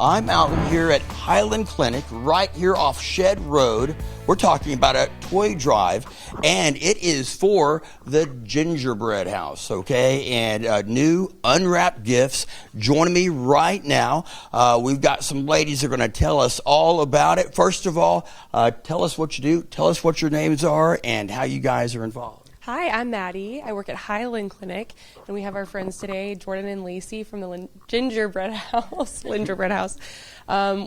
I'm out here at Highland Clinic, right here off Shed Road. We're talking about a toy drive, and it is for the Gingerbread House, okay? And new unwrapped gifts. Joining me right now, we've got some ladies that are going to tell us all about it. First of all, tell us what you do, tell us what your names are, and how you guys are involved. Hi, I'm Maddie. I work at Highland Clinic, and we have our friends today, Jordan and Lacey from the Gingerbread House.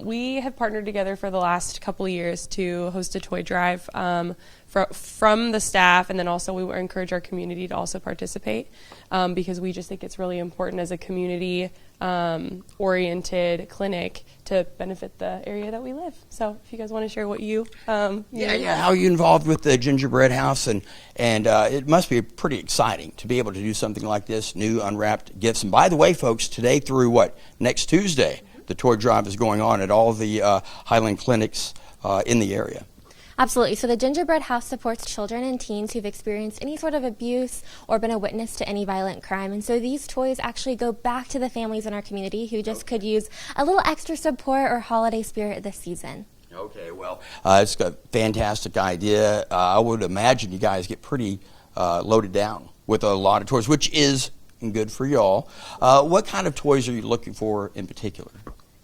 We have partnered together for the last couple of years to host a toy drive from the staff, and then also we encourage our community to also participate because we just think it's really important as a community oriented clinic to benefit the area that we live. So if you guys want to share what you how are you involved with the Gingerbread House, and it must be pretty exciting to be able to do something like this, new unwrapped gifts. And by the way, folks, today through next Tuesday, the toy drive is going on at all the Highland clinics in the area. Absolutely. So the Gingerbread House supports children and teens who've experienced any sort of abuse or been a witness to any violent crime. And so these toys actually go back to the families in our community who just could use a little extra support or holiday spirit this season. Okay, well, it's a fantastic idea. I would imagine you guys get pretty loaded down with a lot of toys, which is good for y'all. What kind of toys are you looking for in particular?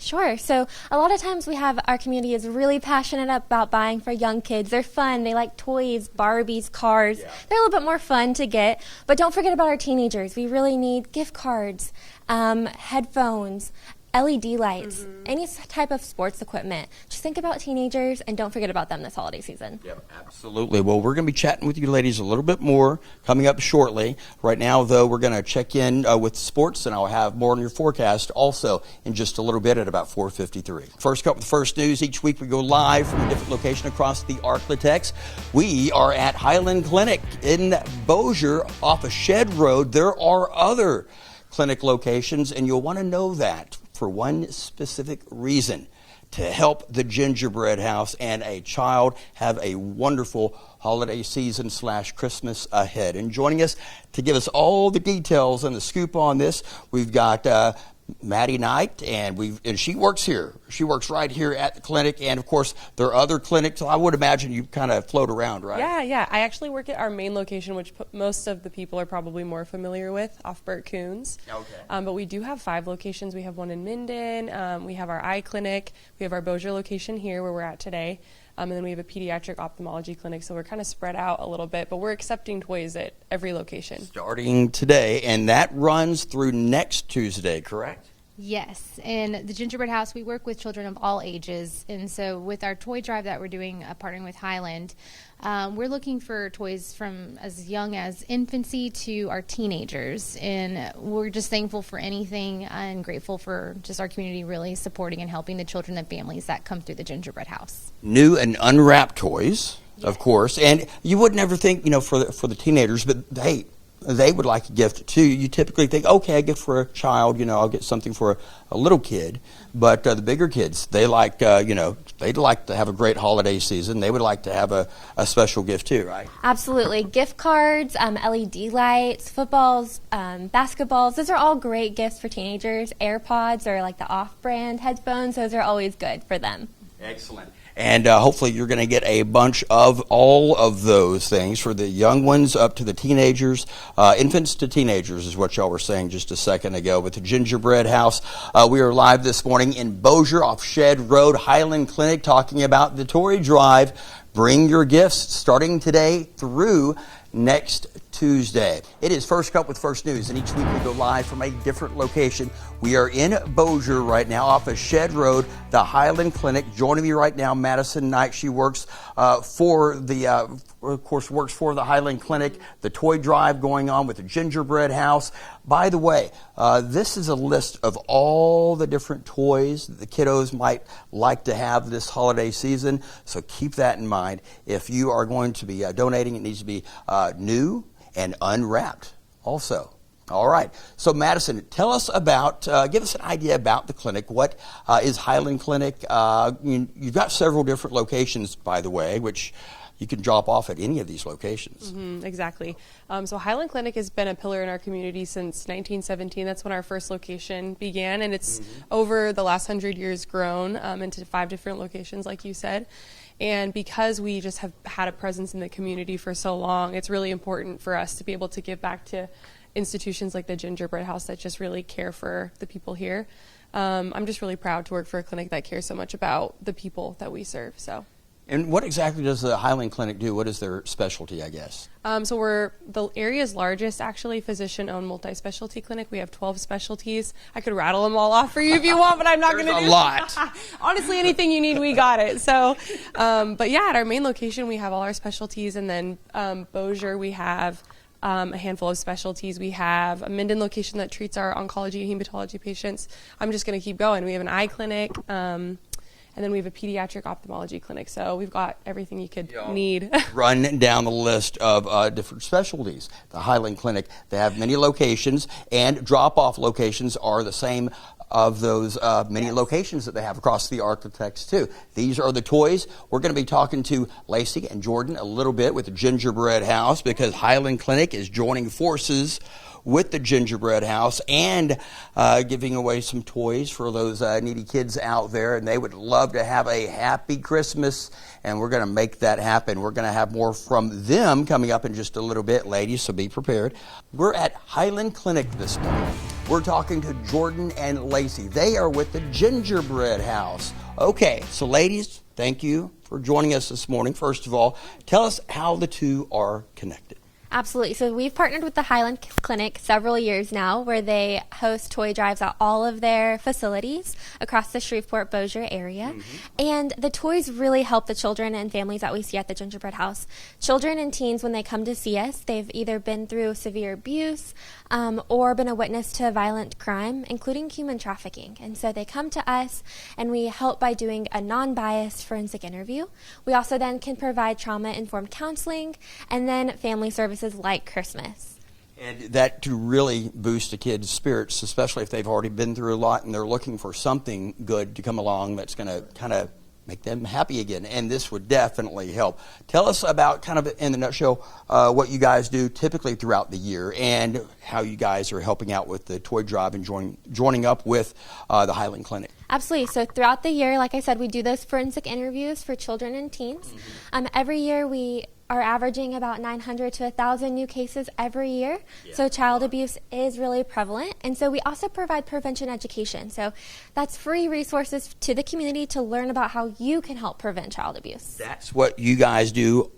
Sure. So a lot of times our community is really passionate about buying for young kids. They're fun. They like toys, Barbies, cars. Yeah. They're a little bit more fun to get. But don't forget about our teenagers. We really need gift cards, headphones, LED lights, any type of sports equipment. Just think about teenagers and don't forget about them this holiday season. Yep, absolutely. Well, we're going to be chatting with you ladies a little bit more coming up shortly. Right now, though, we're going to check in with sports, and I'll have more on your forecast also in just a little bit at about 4:53. First up with first news. Each week we go live from a different location across the Arklatex. We are at Highland Clinic in Bossier off of Shed Road. There are other clinic locations, and you'll want to know that for one specific reason: to help the Gingerbread House and a child have a wonderful holiday season / Christmas ahead. And joining us to give us all the details and the scoop on this, we've got Maddie Knight, and she works here. She works right here at the clinic, and of course there are other clinics. So I would imagine you kind of float around, right? Yeah. I actually work at our main location, which most of the people are probably more familiar with, off Burt Coons. Okay. But we do have 5 locations. We have one in Minden. We have our eye clinic. We have our Bossier location here where we're at today. And then we have a pediatric ophthalmology clinic, so we're kind of spread out a little bit, but we're accepting toys at every location. Starting today, and that runs through next Tuesday, correct? Yes, in the Gingerbread House, we work with children of all ages, and so with our toy drive that we're doing, partnering with Highland, we're looking for toys from as young as infancy to our teenagers, and we're just thankful for anything and grateful for just our community really supporting and helping the children and families that come through the Gingerbread House. New and unwrapped toys, of course, and you would never think, for the teenagers, but hey, they would like a gift too. You typically think, okay, a gift for a child, I'll get something for a little kid. But the bigger kids, they like, they'd like to have a great holiday season. They would like to have a special gift too, right? Absolutely. Gift cards, LED lights, footballs, basketballs. Those are all great gifts for teenagers. AirPods or like the off-brand headphones, those are always good for them. Excellent. And hopefully you're going to get a bunch of all of those things for the young ones up to the teenagers. Infants to teenagers is what y'all were saying just a second ago with the Gingerbread House. We are live this morning in Bossier off Shed Road, Highland Clinic, talking about the toy drive. Bring your gifts starting today through next Tuesday. It is First Cup with First News, and each week we go live from a different location. We are in Bossier right now off of Shed Road, the Highland Clinic. Joining me right now, Madison Knight. She works for the Highland Clinic. The toy drive going on with the Gingerbread House. By the way, this is a list of all the different toys that the kiddos might like to have this holiday season. So keep that in mind. If you are going to be donating, it needs to be new and unwrapped also. All right. So, Madison, tell us give us an idea about the clinic. What is Highland Clinic? You've got several different locations, by the way, which you can drop off at any of these locations. Exactly. So Highland Clinic has been a pillar in our community since 1917. That's when our first location began, and it's over the last 100 years grown into 5 different locations, like you said. And because we just have had a presence in the community for so long, it's really important for us to be able to give back to institutions like the Gingerbread House that just really care for the people here. I'm just really proud to work for a clinic that cares so much about the people that we serve. And what exactly does the Highland Clinic do? What is their specialty, I guess? So we're the area's largest, actually, physician-owned multi-specialty clinic. We have 12 specialties. I could rattle them all off for you if you want, but I'm not going to do a lot. Honestly, anything you need, we got it. So, but yeah, at our main location, we have all our specialties, and then Bossier, we have a handful of specialties. We have a Minden location that treats our oncology and hematology patients. I'm just going to keep going. We have an eye clinic. And then we have a pediatric ophthalmology clinic. So we've got everything you could need. Run down the list of different specialties. The Highland Clinic, they have many locations, and drop-off locations are the same of those many locations that they have across the Architects too. These are the toys. We're going to be talking to Lacey and Jordan a little bit with the Gingerbread House, because Highland Clinic is joining forces with the Gingerbread House and giving away some toys for those needy kids out there, and they would love to have a happy Christmas, and we're going to make that happen. We're going to have more from them coming up in just a little bit, ladies, so be prepared. We're at Highland Clinic this morning. We're talking to Jordan and Lacey. They are with the Gingerbread House. Okay, so ladies, thank you for joining us this morning. First of all, tell us how the two are connected. Absolutely. So we've partnered with the Highland Clinic several years now, where they host toy drives at all of their facilities across the Shreveport-Bossier area. And the toys really help the children and families that we see at the Gingerbread House. Children and teens, when they come to see us, they've either been through severe abuse or been a witness to violent crime, including human trafficking. And so they come to us, and we help by doing a non-biased forensic interview. We also then can provide trauma-informed counseling and then family services like Christmas. And that to really boost a kid's spirits, especially if they've already been through a lot and they're looking for something good to come along that's going to kind of make them happy again. And this would definitely help. Tell us about, kind of in the nutshell, what you guys do typically throughout the year and how you guys are helping out with the toy drive and joining up with the Highland Clinic. Absolutely. So throughout the year, like I said, we do those forensic interviews for children and teens. Every year we are averaging about 900 to 1,000 new cases every year. So child abuse is really prevalent. And so we also provide prevention education. So that's free resources to the community to learn about how you can help prevent child abuse. That's what you guys do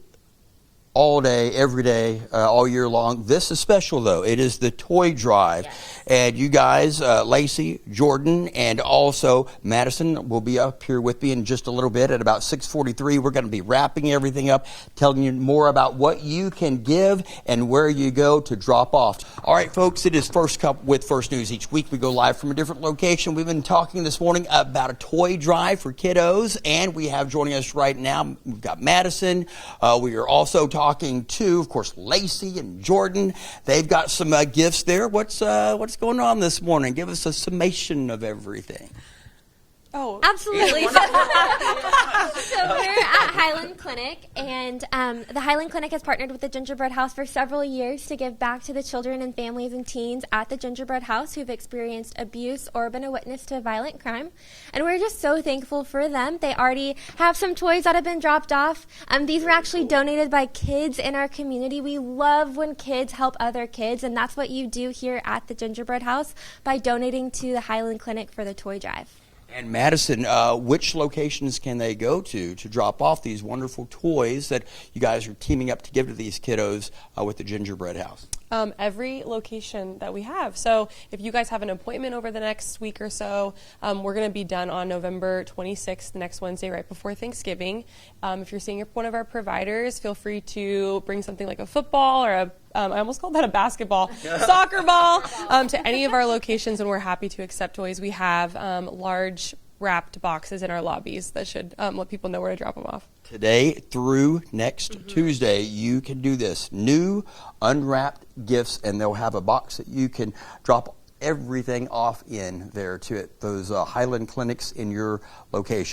all day, every day, all year long. This is special, though. It is the toy drive. And you guys, Lacey, Jordan, and also Madison will be up here with me in just a little bit at about 6:43. We're going to be wrapping everything up, telling you more about what you can give and where you go to drop off. All right, folks, it is First Cup with First News. Each week we go live from a different location. We've been talking this morning about a toy drive for kiddos, and we have joining us right now, we've got Madison. We are also talking to, of course, Lacey and Jordan. They've got some gifts there. What's going on this morning? Give us a summation of everything. Oh, absolutely. So we're at Highland Clinic, and the Highland Clinic has partnered with the Gingerbread House for several years to give back to the children and families and teens at the Gingerbread House who've experienced abuse or been a witness to violent crime. And we're just so thankful for them. They already have some toys that have been dropped off. These were actually donated by kids in our community. We love when kids help other kids, and that's what you do here at the Gingerbread House by donating to the Highland Clinic for the toy drive. And Madison, which locations can they go to drop off these wonderful toys that you guys are teaming up to give to these kiddos with the Gingerbread House? Every location that we have. So if you guys have an appointment over the next week or so, we're going to be done on November 26th, next Wednesday, right before Thanksgiving. If you're seeing one of our providers, feel free to bring something like a football or I almost called that a basketball, soccer ball, to any of our locations, and we're happy to accept toys. We have large wrapped boxes in our lobbies that should let people know where to drop them off. Today through next Tuesday, you can do this. New unwrapped gifts, and they'll have a box that you can drop everything off in there to those Highland clinics in your location.